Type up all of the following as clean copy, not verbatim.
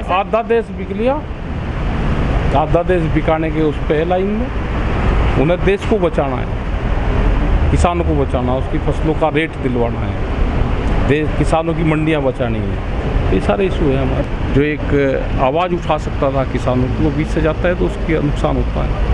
Sir? आधा देश बिक लिया, आधा देश बिकाने के उस पे है लाइन में। उन्हें देश को बचाना है, किसानों को बचाना, उसकी फसलों का रेट दिलवाना है, देश किसानों की मंडियां बचानी है। ये सारे इशू है हमारे। जो एक आवाज़ उठा सकता था किसानों की, वो बीच से जाता है तो उसकी नुकसान होता है।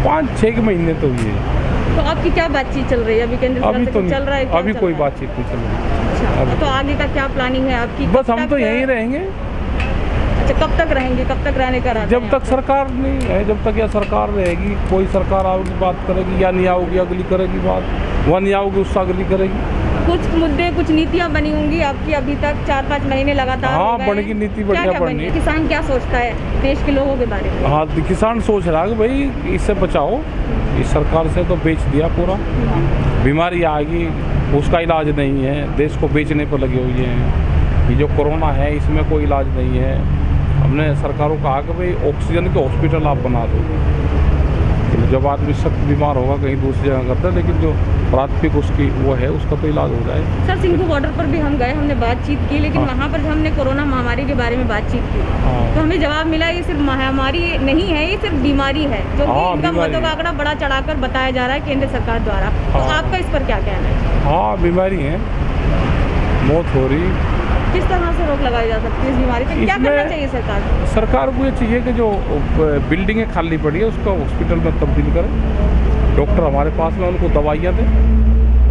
पाँच 6 महीने तो ये तो आपकी क्या बातचीत चल रही है अभी केंद्र सरकार अभी से? तो कुछ चल रहा है? क्या अभी चल कोई रहा है? बातचीत नहीं चल रही। अच्छा, तो आगे का क्या प्लानिंग है आपकी? बस हम तो यहीं रहेंगे अच्छा, कब तक रहेंगे? कब तक रहने का? जब तक सरकार नहीं है, जब तक यह सरकार रहेगी। कोई सरकार आओगी बात करेगी, या नहीं आओगी अगली करेगी बात, वह नहीं आओगी उससे अगली करेगी। कुछ मुद्दे, कुछ नीतियाँ बनी होंगी आपकी अभी तक 4-5 महीने लगातार? हाँ, बनेगी नीति, बढ़िया बनी। किसान क्या सोचता है देश के लोगों के बारे में? हाँ, किसान सोच रहा है कि भाई इससे बचाओ, इस सरकार से तो बेच दिया पूरा, बीमारी आएगी उसका इलाज नहीं है, देश को बेचने पर लगे हुए हैं। ये जो कोरोना है इसमें कोई इलाज नहीं है। हमने सरकारों को कहा कि भाई ऑक्सीजन के हॉस्पिटल आप बना दो, तो जब आदमी सख्त बीमार होगा कहीं दूसरी जगह करता है, लेकिन जो प्राथमिक उसकी वो है उसका तो इलाज हो जाए। सर, सिंघू बॉर्डर पर भी हम गए, हमने बातचीत की, लेकिन वहाँ पर हमने कोरोना महामारी के बारे में बातचीत की, तो हमें जवाब मिला ये सिर्फ महामारी नहीं है, ये सिर्फ बीमारी है, जो कि इनका मौतों का आंकड़ा बड़ा चढ़ाकर बताया जा रहा है केंद्र सरकार द्वारा। तो आपका इस पर क्या कहना है? हाँ, बीमारी है, मौत हो रही। किस तरह से रोक लगाई जा सकती है इस बीमारी पर? क्या करना चाहिए सरकार को? सरकार को ये चाहिए कि जो बिल्डिंगें खाली पड़ी है उसका हॉस्पिटल में तब्दील करें, डॉक्टर हमारे पास में उनको दवाइयाँ दें,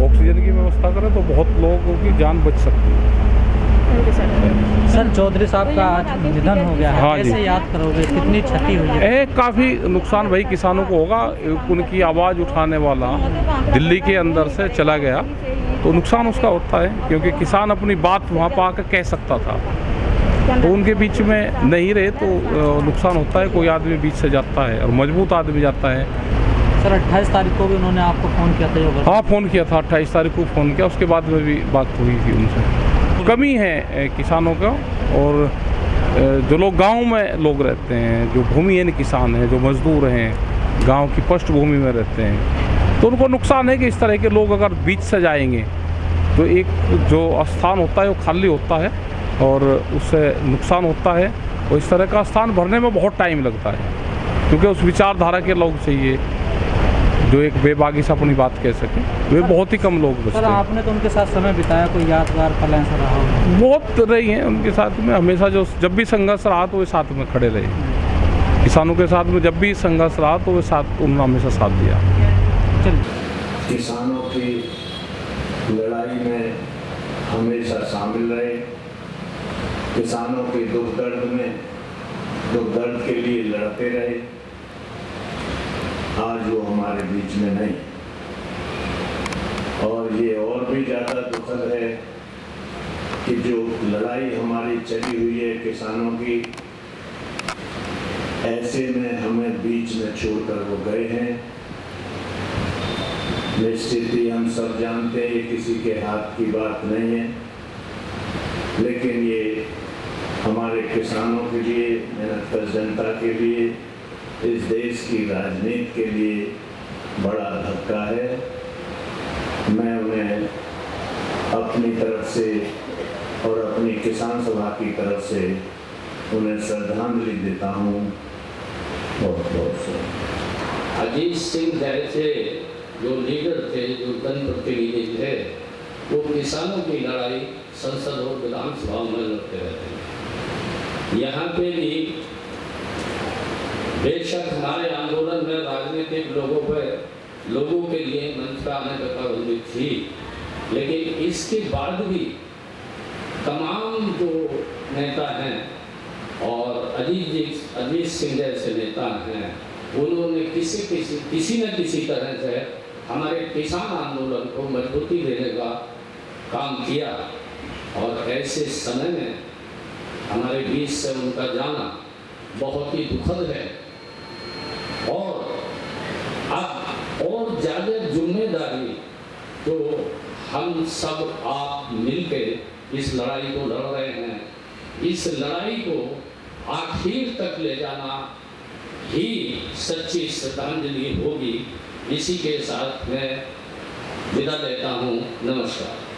ऑक्सीजन की व्यवस्था करें, तो बहुत लोगों की जान बच सकती है। सर, चौधरी साहब का आज निधन हो गया है, हाँ, कैसे याद करोगे? कितनी क्षति हुई है? काफ़ी नुकसान भाई किसानों को होगा। उनकी आवाज़ उठाने वाला दिल्ली के अंदर से चला गया तो नुकसान उसका होता है, क्योंकि किसान अपनी बात वहाँ पर आकर कह सकता था, तो उनके बीच में नहीं रहे तो नुकसान होता है। कोई आदमी बीच से जाता है और मजबूत आदमी जाता है। सर, 28 तारीख को भी उन्होंने आपको फ़ोन किया था? हाँ, फ़ोन किया था, 28 तारीख को फ़ोन किया, उसके बाद में भी बात हुई थी उनसे। कमी है किसानों का, और जो लोग गांव में लोग रहते हैं, जो भूमिहीन किसान हैं, जो मजदूर हैं, गांव की पृष्ठभूमि में रहते हैं, तो उनको नुकसान है कि इस तरह के लोग अगर बीच से जाएंगे तो एक जो स्थान होता है वो खाली होता है और उससे नुकसान होता है, और इस तरह का स्थान भरने में बहुत टाइम लगता है, क्योंकि उस विचारधारा के लोग चाहिए जो एक बेबाकी से अपनी बात कह सके। वे बहुत ही कम लोग बचते हैं। सर, आपने तो उनके साथ समय बिताया, कोई यादगार पल ऐसा रहा हो? बहुत रही हैं उनके साथ में, हमेशा जो जब भी संघर्ष रहा तो वे साथ में खड़े रहे। किसानों के साथ में जब भी संघर्ष रहा तो वे साथ, उन्होंने हमेशा साथ दिया। किसानों की लड़ाई में हमेशा शामिल रहे, किसानों के दुख दर्द के लिए लड़ते रहे। आज वो हमारे बीच में नहीं, और ये और भी ज़्यादा दुखद है कि जो लड़ाई हमारी चली हुई है किसानों की, ऐसे में हमें बीच में छोड़कर वो गए हैं। निश्चित ही हम सब जानते हैं ये किसी के हाथ की बात नहीं है, लेकिन ये हमारे किसानों के लिए, मेहनतकश जनता के लिए, इस देश की राजनीति के लिए बड़ा धक्का है। मैं उन्हें अपनी तरफ से और अपनी किसान सभा की तरफ से उन्हें श्रद्धांजलि देता हूँ। बहुत बहुत। अजीत सिंह जैसे जो लीडर थे, जो जनप्रतिनिधि थे, वो किसानों की लड़ाई संसद और विधानसभा में लड़ते रहते हैं। यहाँ पे भी बेशक हमारे आंदोलन में राजनीतिक लोगों के लिए मंच पर आने पर पाबंदी थी, लेकिन इसके बाद भी तमाम जो नेता हैं और अजीत सिंह जैसे नेता हैं, उन्होंने किसी न किसी तरह से हमारे किसान आंदोलन को मजबूती देने का काम किया, और ऐसे समय में हमारे बीच से उनका जाना बहुत ही दुखद है। और आप और ज़्यादा जिम्मेदारी तो हम सब आप मिलकर इस लड़ाई को लड़ रहे हैं। इस लड़ाई को आखिर तक ले जाना ही सच्ची श्रद्धांजलि होगी। इसी के साथ मैं विदा लेता हूँ। नमस्कार।